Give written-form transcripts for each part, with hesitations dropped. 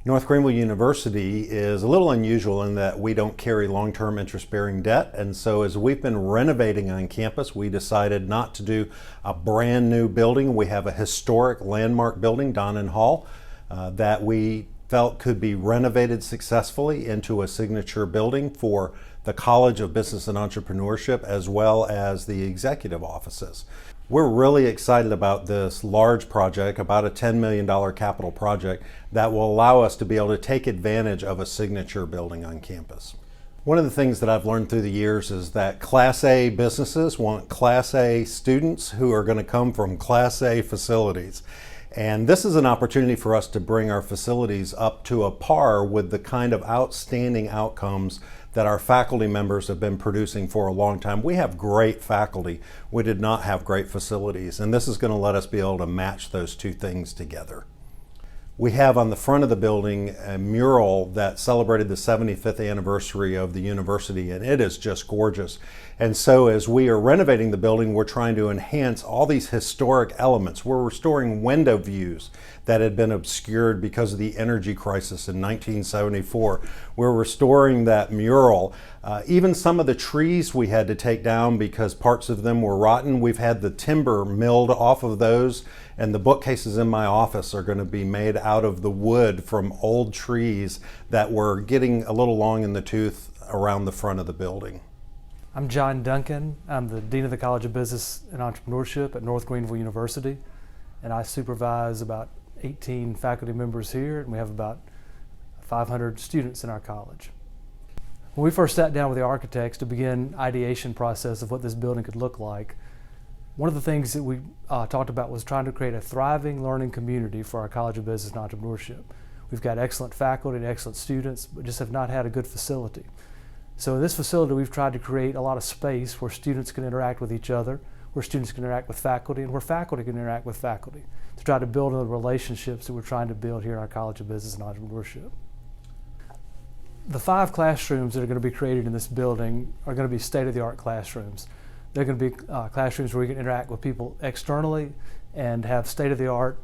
North Greenville University is a little unusual in that we don't carry long-term interest-bearing debt, and so as we've been renovating on campus, we decided not to do a brand new building. We have a historic landmark building, Donnan Hall, that we felt could be renovated successfully into a signature building for the College of Business and Entrepreneurship as well as the executive offices. We're really excited about this large project, about a $10 million capital project that will allow us to be able to take advantage of a signature building on campus. One of the things that I've learned through the years is that Class A businesses want Class A students who are going to come from Class A facilities. And this is an opportunity for us to bring our facilities up to a par with the kind of outstanding outcomes that our faculty members have been producing for a long time. We have great faculty. We did not have great facilities, and this is going to let us be able to match those two things together. We have on the front of the building a mural that celebrated the 75th anniversary of the university, and it is just gorgeous. And so as we are renovating the building, we're trying to enhance all these historic elements. We're restoring window views that had been obscured because of the energy crisis in 1974. We're restoring that mural. Even some of the trees we had to take down because parts of them were rotten. We've had the timber milled off of those, and the bookcases in my office are going to be made out of the wood from old trees that were getting a little long in the tooth around the front of the building. I'm John Duncan. I'm the Dean of the College of Business and Entrepreneurship at North Greenville University, and I supervise about 18 faculty members here, and we have about 500 students in our college. When we first sat down with the architects to begin ideation process of what this building could look like, one of the things that we talked about was trying to create a thriving learning community for our College of Business and Entrepreneurship. We've got excellent faculty and excellent students, but just have not had a good facility. So in this facility, we've tried to create a lot of space where students can interact with each other, where students can interact with faculty, and where faculty can interact with faculty, to try to build on the relationships that we're trying to build here at our College of Business and Entrepreneurship. The 5 classrooms that are going to be created in this building are going to be state-of-the-art classrooms. They're going to be classrooms where we can interact with people externally and have state-of-the-art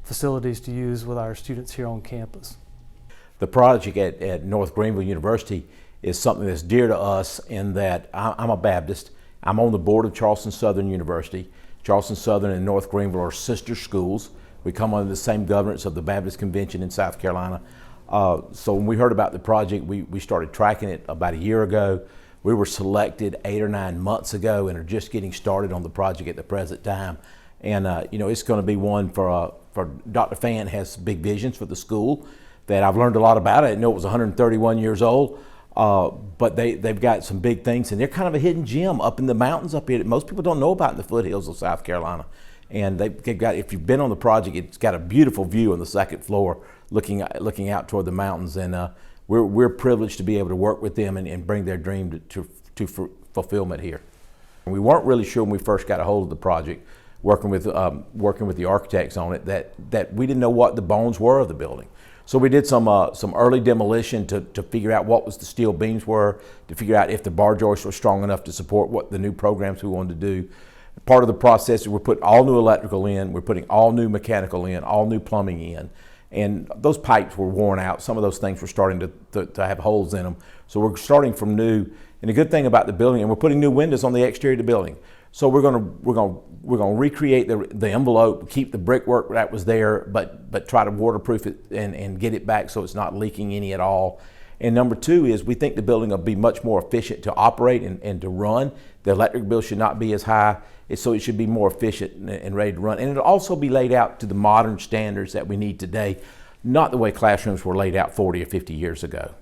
facilities to use with our students here on campus. The project at North Greenville University is something that's dear to us in that I'm a Baptist. I'm on the board of Charleston Southern University. Charleston Southern and North Greenville are sister schools. We come under the same governance of the Baptist Convention in South Carolina. So when we heard about the project, we started tracking it about a year ago. We were selected 8 or 9 months ago and are just getting started on the project at the present time. And it's going to be one for Dr. Fant has big visions for the school that I've learned a lot about. I didn't know it was 131 years old. But they've got some big things, and they're kind of a hidden gem up in the mountains up here that most people don't know about in the foothills of South Carolina. And they've got, if you've been on the project, it's got a beautiful view on the second floor looking out toward the mountains. And we're privileged to be able to work with them and bring their dream to fulfillment here. And we weren't really sure when we first got a hold of the project, working with the architects on it, that we didn't know what the bones were of the building. So we did some early demolition to figure out what was the steel beams were, to figure out if the bar joists were strong enough to support what the new programs we wanted to do. Part of the process is we're putting all new electrical in, we're putting all new mechanical in, all new plumbing in, and those pipes were worn out. Some of those things were starting to have holes in them. So we're starting from new. And the good thing about the building, and we're putting new windows on the exterior of the building. So we're going to recreate the envelope, keep the brickwork that was there, but try to waterproof it and get it back so it's not leaking any at all. And number 2 is we think the building will be much more efficient to operate and to run. The electric bill should not be as high, so it should be more efficient and ready to run. And it'll also be laid out to the modern standards that we need today, not the way classrooms were laid out 40 or 50 years ago.